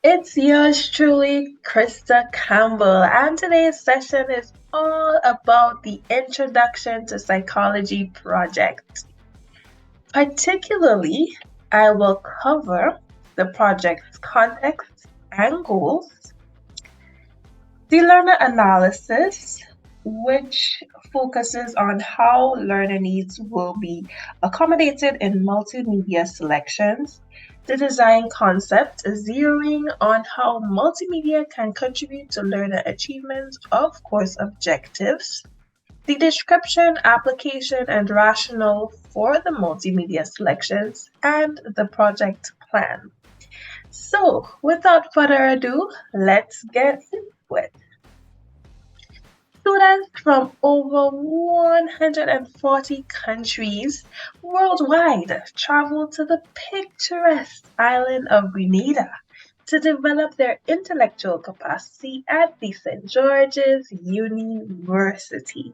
It's yours truly, Krista Campbell, and today's session is all about the Introduction to Psychology project. Particularly, I will cover the project's context and goals, the learner analysis, which focuses on how learner needs will be accommodated in multimedia selections, the design concept, zeroing on how multimedia can contribute to learner achievement of course objectives, the description, application, and rationale for the multimedia selections, and the project plan. So, without further ado, let's get into it. Students from over 140 countries worldwide travel to the picturesque island of Grenada to develop their intellectual capacity at the St. George's University.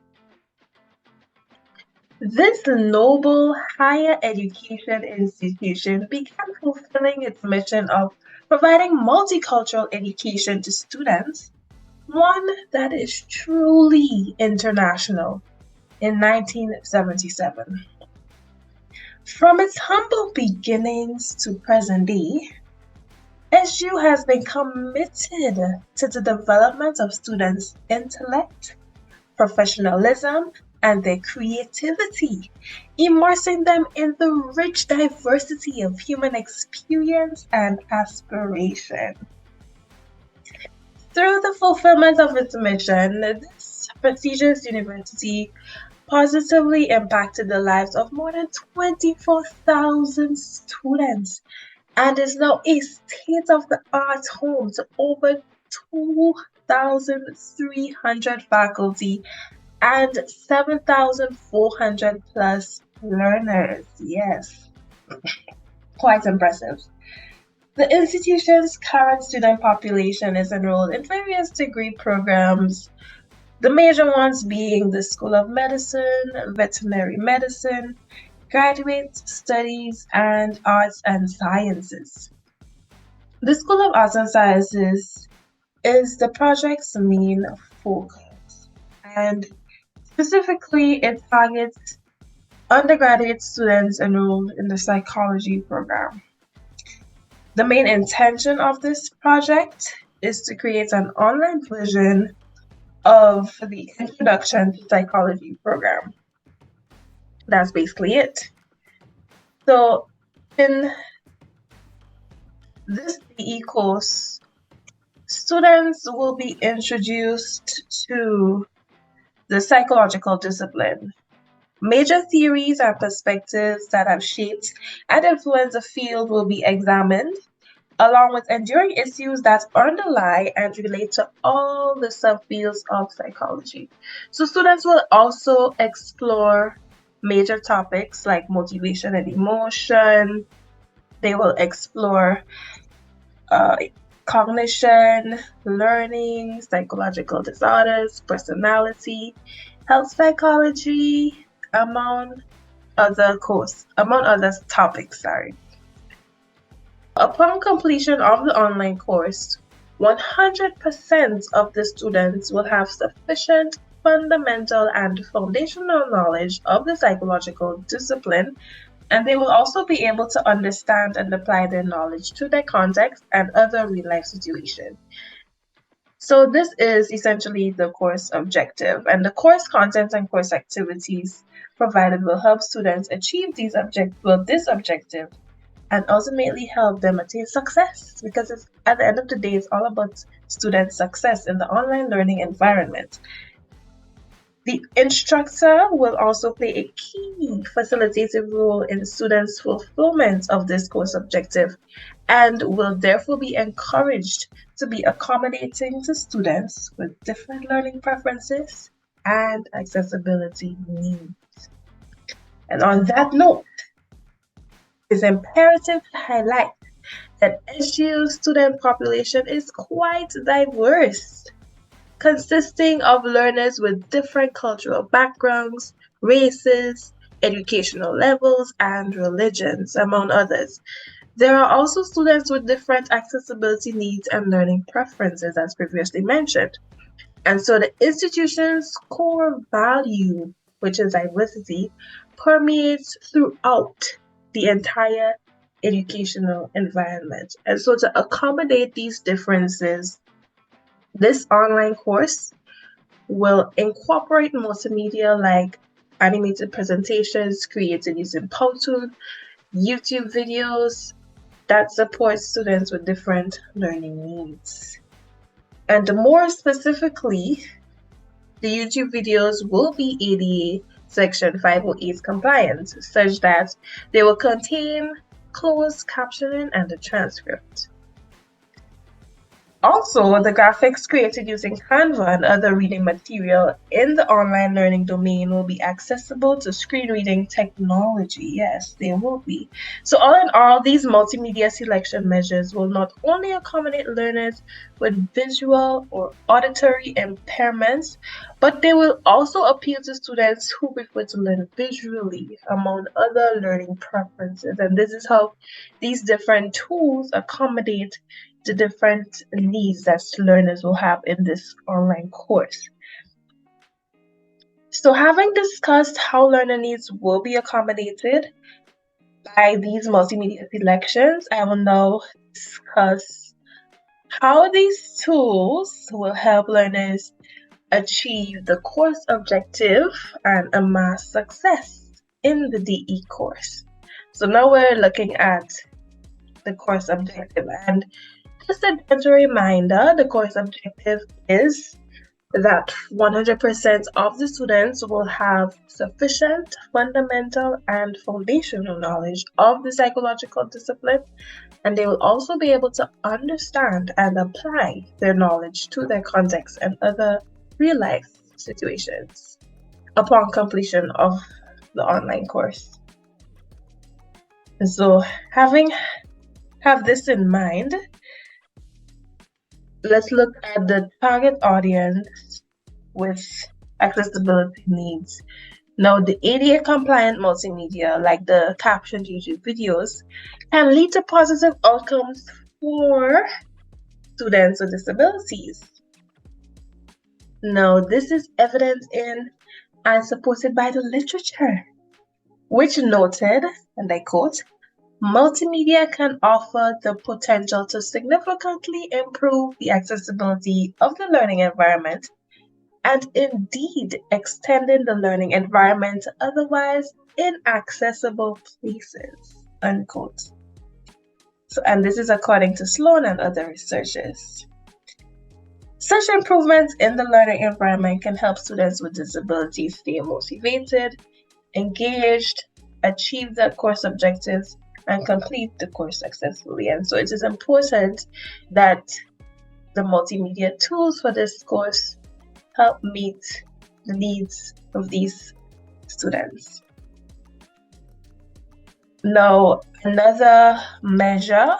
This noble higher education institution began fulfilling its mission of providing multicultural education to students, one that is truly international, in 1977. From its humble beginnings to present day, SGU has been committed to the development of students' intellect, professionalism, and their creativity, immersing them in the rich diversity of human experience and aspiration. Through the fulfillment of its mission, this prestigious university positively impacted the lives of more than 24,000 students and is now a state-of-the-art home to over 2,300 faculty and 7,400 plus learners. Yes, quite impressive. The institution's current student population is enrolled in various degree programs, the major ones being the School of Medicine, Veterinary Medicine, Graduate Studies, and Arts and Sciences. The School of Arts and Sciences is the project's main focus, and specifically it targets undergraduate students enrolled in the psychology program. The main intention of this project is to create an online version of the Introduction to Psychology program. That's basically it. So in this PE course, students will be introduced to the psychological discipline. Major theories and perspectives that have shaped and influenced the field will be examined, along with enduring issues that underlie and relate to all the subfields of psychology. So students will also explore major topics like motivation and emotion. They will explore cognition, learning, psychological disorders, personality, health psychology, among other topics, sorry. Upon completion of the online course, 100% of the students will have sufficient fundamental and foundational knowledge of the psychological discipline, and they will also be able to understand and apply their knowledge to their context and other real-life situations. So this is essentially the course objective, and the course content and course activities provided will help students achieve this objective and ultimately help them attain success, because at the end of the day, it's all about student success in the online learning environment. The instructor will also play a key facilitative role in students' fulfillment of this course objective and will therefore be encouraged to be accommodating to students with different learning preferences and accessibility needs. And on that note, it's imperative to highlight that SGU's student population is quite diverse, consisting of learners with different cultural backgrounds, races, educational levels, and religions, among others. There are also students with different accessibility needs and learning preferences, as previously mentioned. And so the institution's core value, which is diversity, permeates throughout the entire educational environment. And so to accommodate these differences, this online course will incorporate multimedia like animated presentations created using Powtoon, YouTube videos that support students with different learning needs. And more specifically, the YouTube videos will be ADA Section 508 compliant, such that they will contain closed captioning and a transcript. Also, the graphics created using Canva and other reading material in the online learning domain will be accessible to screen reading technology. Yes, they will be. So all in all, these multimedia selection measures will not only accommodate learners with visual or auditory impairments, but they will also appeal to students who prefer to learn visually, among other learning preferences. And this is how these different tools accommodate the different needs that learners will have in this online course. So having discussed how learner needs will be accommodated by these multimedia selections, I will now discuss how these tools will help learners achieve the course objective and amass success in the DE course. So now we're looking at the course objective, and just as a reminder, the course objective is that 100% of the students will have sufficient fundamental and foundational knowledge of the psychological discipline, and they will also be able to understand and apply their knowledge to their context and other real-life situations upon completion of the online course. So have this in mind, let's look at the target audience with accessibility needs. Now, the ADA compliant multimedia, like the captioned YouTube videos, can lead to positive outcomes for students with disabilities. Now, this is evident in and supported by the literature, which noted, and I quote, multimedia can offer the potential to significantly improve the accessibility of the learning environment and indeed extending the learning environment to otherwise inaccessible places, unquote. So, and this is according to Sloan and other researchers. Such improvements in the learning environment can help students with disabilities stay motivated, engaged, achieve their course objectives, and complete the course successfully. And so it is important that the multimedia tools for this course help meet the needs of these students. Now, another measure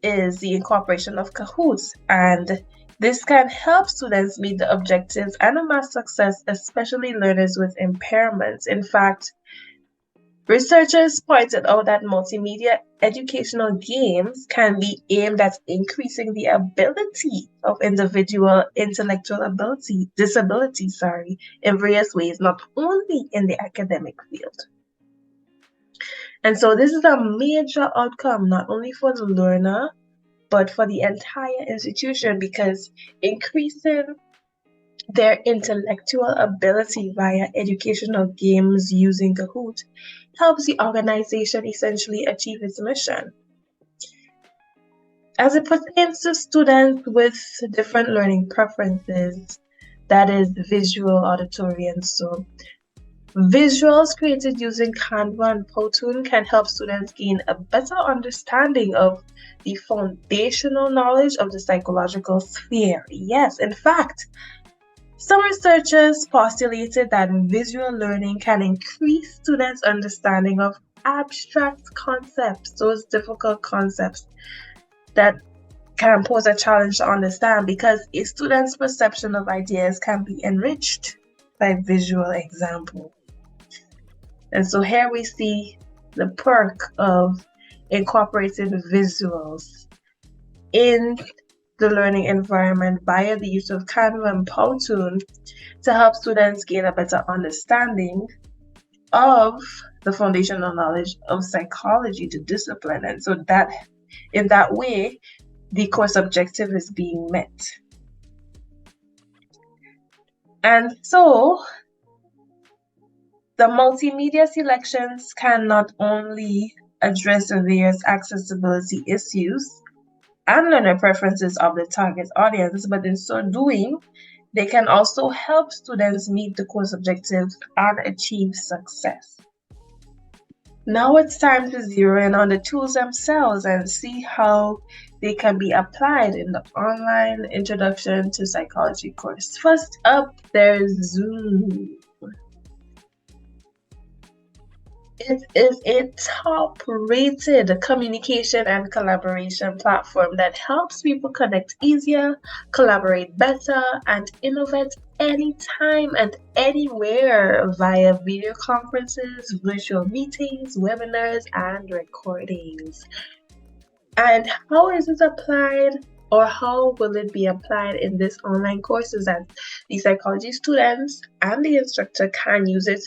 is the incorporation of Kahoots, and this can help students meet the objectives and amass success, especially learners with impairments. In fact, researchers pointed out that multimedia educational games can be aimed at increasing the ability of individual intellectual disability in various ways, not only in the academic field. And so this is a major outcome, not only for the learner, but for the entire institution, because increasing their intellectual ability via educational games using Kahoot helps the organization essentially achieve its mission. As it pertains to students with different learning preferences, that is visual, auditory, and so visuals created using Canva and Powtoon can help students gain a better understanding of the foundational knowledge of the psychological sphere. Yes, in fact, some researchers postulated that visual learning can increase students' understanding of abstract concepts, those difficult concepts that can pose a challenge to understand, because a student's perception of ideas can be enriched by visual example. And so here we see the perk of incorporating visuals in the learning environment via the use of Canva and Powtoon to help students gain a better understanding of the foundational knowledge of psychology, the discipline. And so that in that way, the course objective is being met. And so the multimedia selections can not only address the various accessibility issues and learner preferences of the target audience, but in so doing, they can also help students meet the course objectives and achieve success. Now it's time to zero in on the tools themselves and see how they can be applied in the online Introduction to Psychology course. First up, there's Zoom. It is a top-rated communication and collaboration platform that helps people connect easier, collaborate better, and innovate anytime and anywhere via video conferences, virtual meetings, webinars, and recordings. And how is it applied, or how will it be applied in this online course? Is that the psychology students and the instructor can use it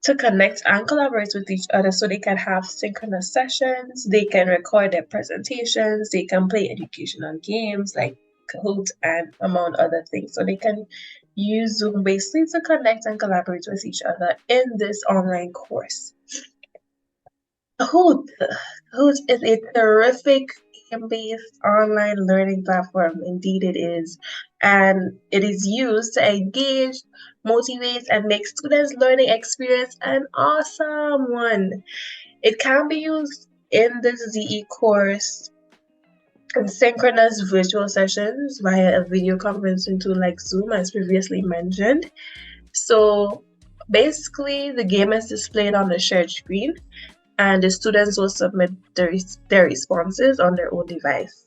to connect and collaborate with each other, so they can have synchronous sessions, they can record their presentations, they can play educational games like Kahoot and among other things. So they can use Zoom basically to connect and collaborate with each other in this online course. Kahoot is a terrific game-based online learning platform. Indeed it is. And it is used to engage, motivate, and make students' learning experience an awesome one. It can be used in this ZE course in synchronous virtual sessions via a video conferencing tool like Zoom, as previously mentioned. So basically, the game is displayed on the shared screen, and the students will submit their responses on their own device.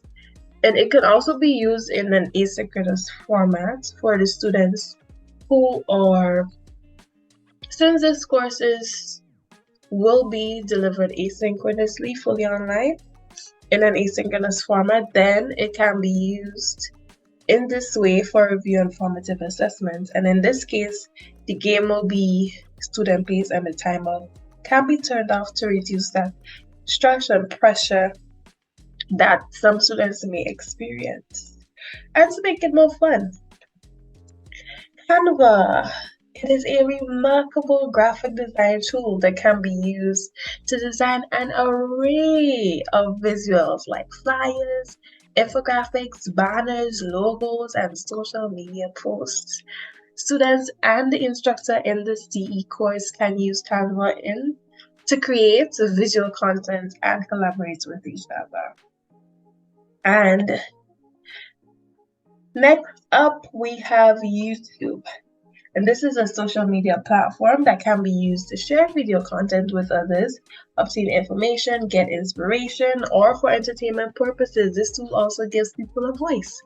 And it can also be used in an asynchronous format for the students who are, since this courses will be delivered asynchronously, fully online, in an asynchronous format, then it can be used in this way for review and formative assessments. And in this case, the game will be student-based and the timer can be turned off to reduce that stress and pressure that some students may experience, and to make it more fun. Canva. It is a remarkable graphic design tool that can be used to design an array of visuals like flyers, infographics, banners, logos, and social media posts. Students and the instructor in this DE course can use Canva to create visual content and collaborate with each other. And next up, we have YouTube. And this is a social media platform that can be used to share video content with others, obtain information, get inspiration, or for entertainment purposes. This tool also gives people a voice.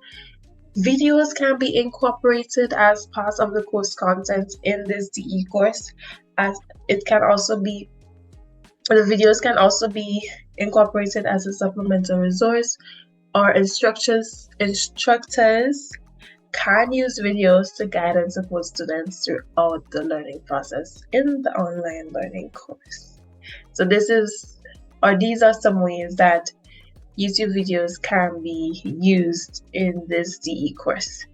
Videos can be incorporated as part of the course content in this DE course, as it can also be, the videos can also be incorporated as a supplemental resource, or instructors can use videos to guide and support students throughout the learning process in the online learning course. So these are some ways that YouTube videos can be used in this DE course.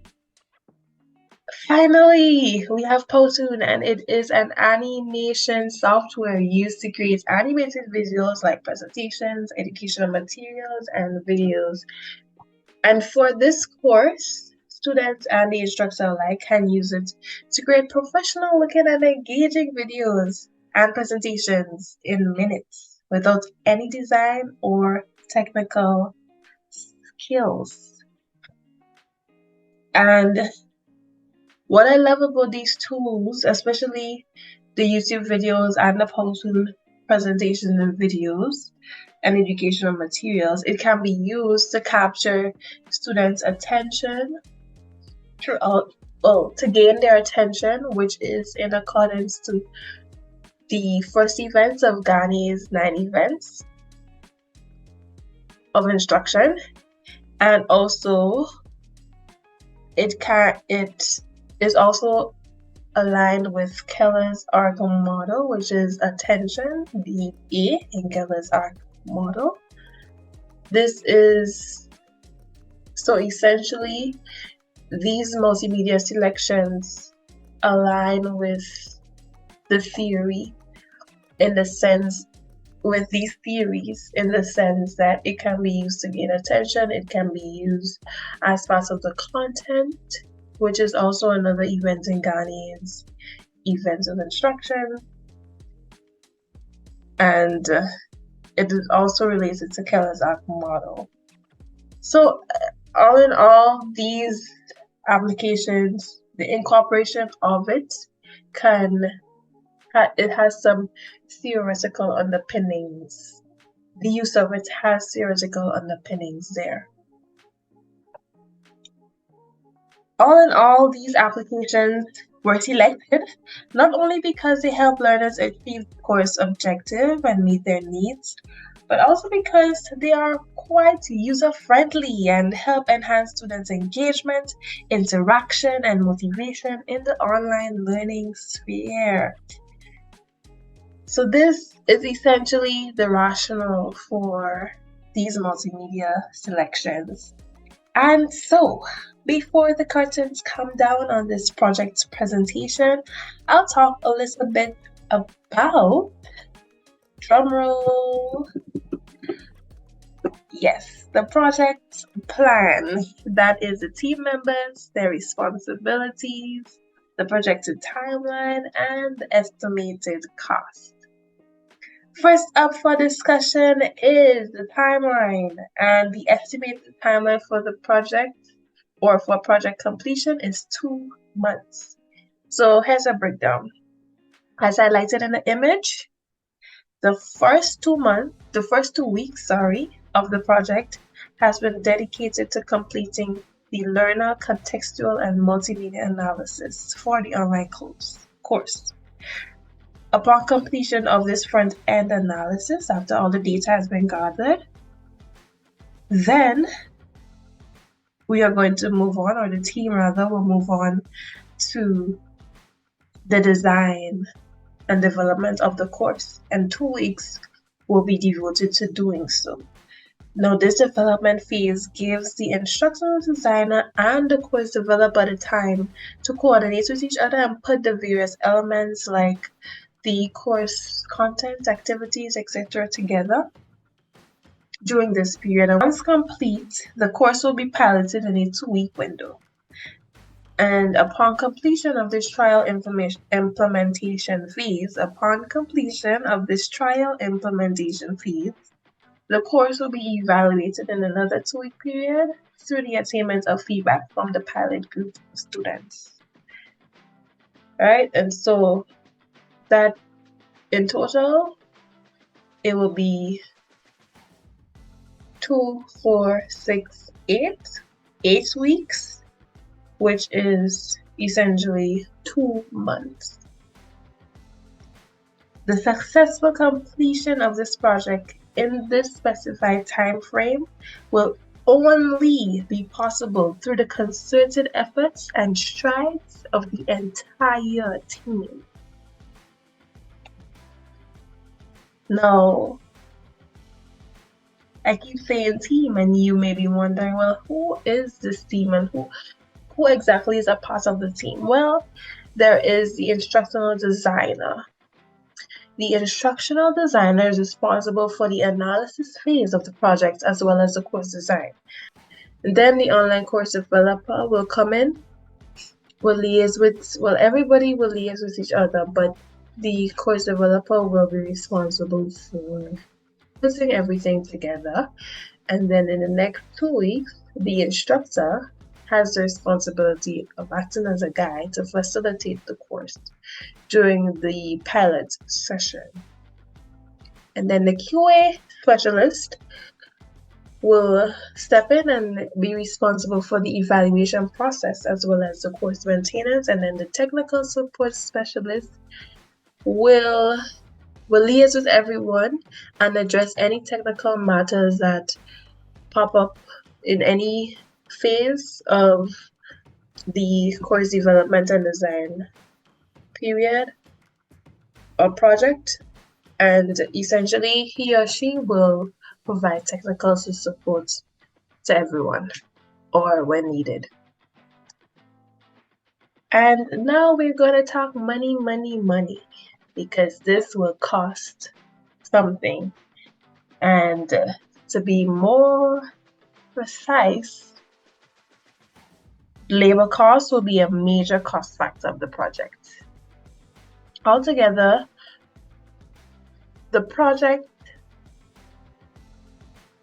Finally, we have Powtoon, and it is an animation software used to create animated visuals like presentations, educational materials, and videos. And for this course, students and the instructor alike can use it to create professional looking and engaging videos and presentations in minutes without any design or technical skills. And what I love about these tools, especially the YouTube videos and the Powtoon presentations and videos and educational materials, it can be used to capture students' attention to gain their attention, which is in accordance to the first events of Ghani's 9 events. of instruction, and also it is also aligned with Keller's arc model, which is attention, being A in Keller's arc model. This is so essentially these multimedia selections align with the theory in the sense with these theories in the sense that it can be used to gain attention, it can be used as part of the content, which is also another event in Ghanaian's events of instruction, and it is also related to Keller's arc model. So all in all, these applications, the incorporation of it has some theoretical underpinnings. The use of it has theoretical underpinnings there. All in all, these applications were selected not only because they help learners achieve the course objective and meet their needs, but also because they are quite user-friendly and help enhance students' engagement, interaction, and motivation in the online learning sphere. So this is essentially the rationale for these multimedia selections. And so, before the curtains come down on this project presentation, I'll talk a little bit about, drumroll, yes, the project plan. That is the team members, their responsibilities, the projected timeline, and the estimated cost. First up for discussion is the timeline, and the estimated timeline for the project or for project completion is 2 months. So here's a breakdown. As highlighted in the image, the first 2 weeks, of the project has been dedicated to completing the learner contextual and multimedia analysis for the online course. Upon completion of this front-end analysis, after all the data has been gathered, then we are going to move on, or the team rather will move on to the design and development of the course, and 2 weeks will be devoted to doing so. Now, this development phase gives the instructional designer and the course developer the time to coordinate with each other and put the various elements like the course content, activities, etc. together during this period. And once complete, the course will be piloted in a 2-week window. And upon completion of this trial implementation phase, the course will be evaluated in another 2-week period through the attainment of feedback from the pilot group of students. All right, and so that in total, it will be 2, 4, 6, 8 weeks, which is essentially 2 months. The successful completion of this project in this specified time frame will only be possible through the concerted efforts and strides of the entire team. Now, I keep saying team, and you may be wondering, well, who is this team and who exactly is a part of the team? Well, there is the instructional designer. The instructional designer is responsible for the analysis phase of the project as well as the course design. And then the online course developer will come in, everybody will liaise with each other, but the course developer will be responsible for putting everything together. And then in the next 2 weeks, the instructor has the responsibility of acting as a guide to facilitate the course during the pilot session. And then the QA specialist will step in and be responsible for the evaluation process as well as the course maintenance. And then the technical support specialist will liaise with everyone and address any technical matters that pop up in any phase of the course development and design period or project, and essentially he or she will provide technical support to everyone or when needed. And now we're going to talk money, because this will cost something. And to be more precise, labor costs will be a major cost factor of the project. Altogether, the project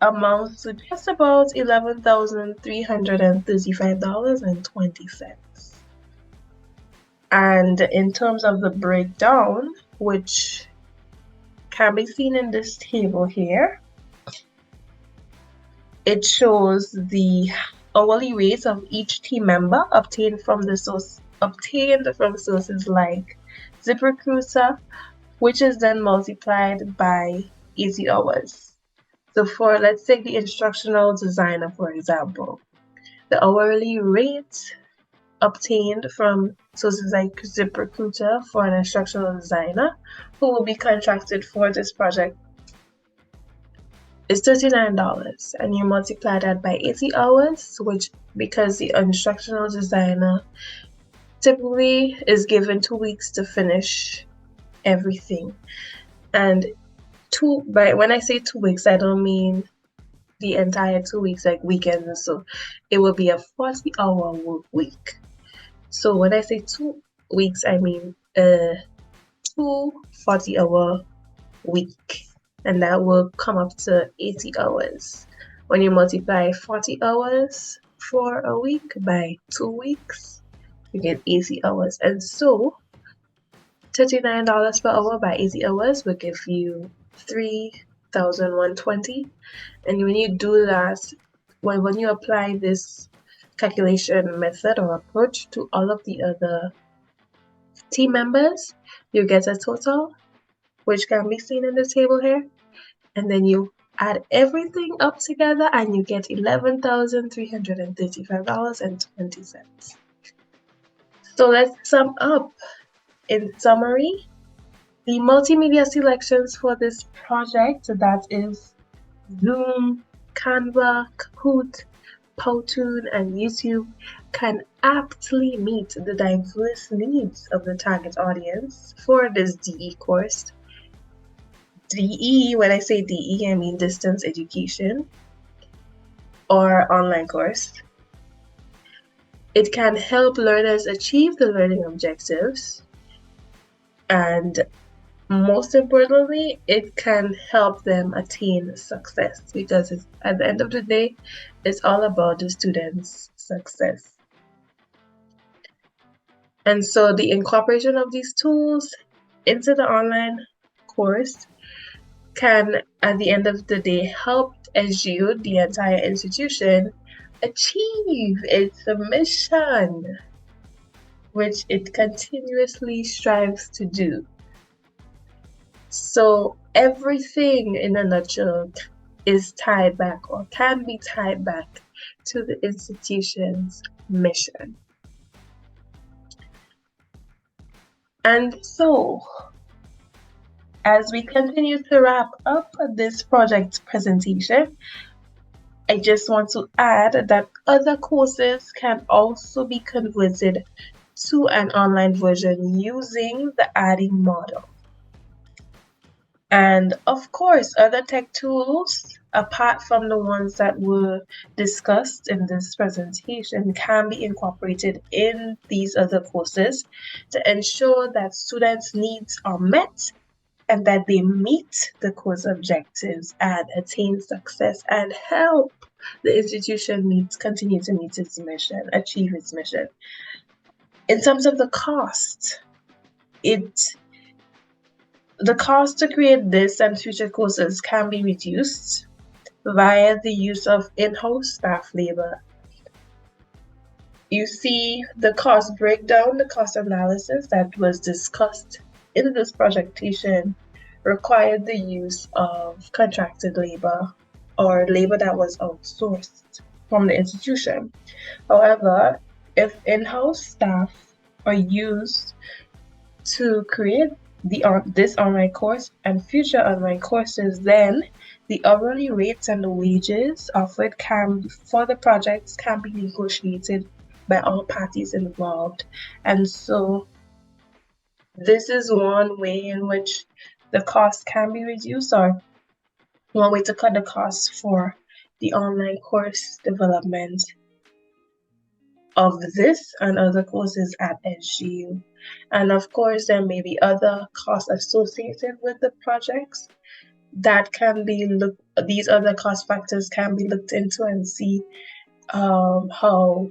amounts to just about $11,335.20. And in terms of the breakdown, which can be seen in this table here, it shows the hourly rates of each team member obtained from sources like ZipRecruiter, which is then multiplied by 80 hours. So let's take the instructional designer, for example. The hourly rate obtained from sources like ZipRecruiter for an instructional designer who will be contracted for this project is $39, and you multiply that by 80 hours, which, because the instructional designer typically is given 2 weeks to finish everything. And when I say 2 weeks, I don't mean the entire 2 weeks, like weekends and so. It will be a 40-hour work week. So when I say 2 weeks, I mean 2 40-hour week, and that will come up to 80 hours. When you multiply 40 hours for a week by 2 weeks, you get 80 hours. And so $39 per hour by 80 hours will give you $3,120. And when you do that, when you apply this calculation method or approach to all of the other team members, you get a total, which can be seen in the table here, and then you add everything up together and you get $11,335.20. So let's sum up. In summary, the multimedia selections for this project, that is Zoom, Canva, Kahoot, Powtoon, and YouTube, can aptly meet the diverse needs of the target audience for this DE course. DE, when I say DE, I mean distance education or online course. It can help learners achieve the learning objectives, and most importantly, it can help them attain success, because at the end of the day, it's all about the students' success. And so the incorporation of these tools into the online course can, at the end of the day, help SGU, the entire institution, achieve its mission, which it continuously strives to do. So everything, in a nutshell, is tied back, or can be tied back, to the institution's mission. And so, as we continue to wrap up this project presentation, I just want to add that other courses can also be converted to an online version using the adding model. And of course, other tech tools, apart from the ones that were discussed in this presentation, can be incorporated in these other courses to ensure that students' needs are met and that they meet the course objectives and attain success and help the institution continue to meet its mission, achieve its mission. In terms of the cost, the cost to create this and future courses can be reduced via the use of in-house staff labor. You see the cost breakdown, the cost analysis that was discussed in this presentation required the use of contracted labor or labor that was outsourced from the institution. However, if in-house staff are used to create this online course and future online courses, then the hourly rates and the wages offered for the projects can be negotiated by all parties involved. And so this is one way in which the cost can be reduced, or one way to cut the costs for the online course development of this and other courses at SGU. And of course, there may be other costs associated with the projects that can be these other cost factors can be looked into and see how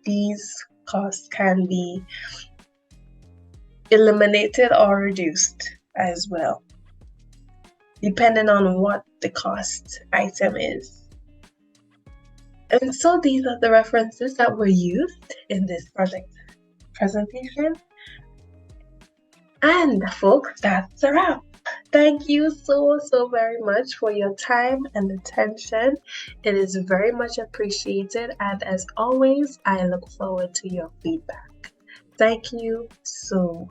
these costs can be eliminated or reduced as well, depending on what the cost item is. And so these are the references that were used in this project presentation. And folks, that's a wrap. Thank you so very much for your time and attention. It is very much appreciated, and as always, I look forward to your feedback. Thank you so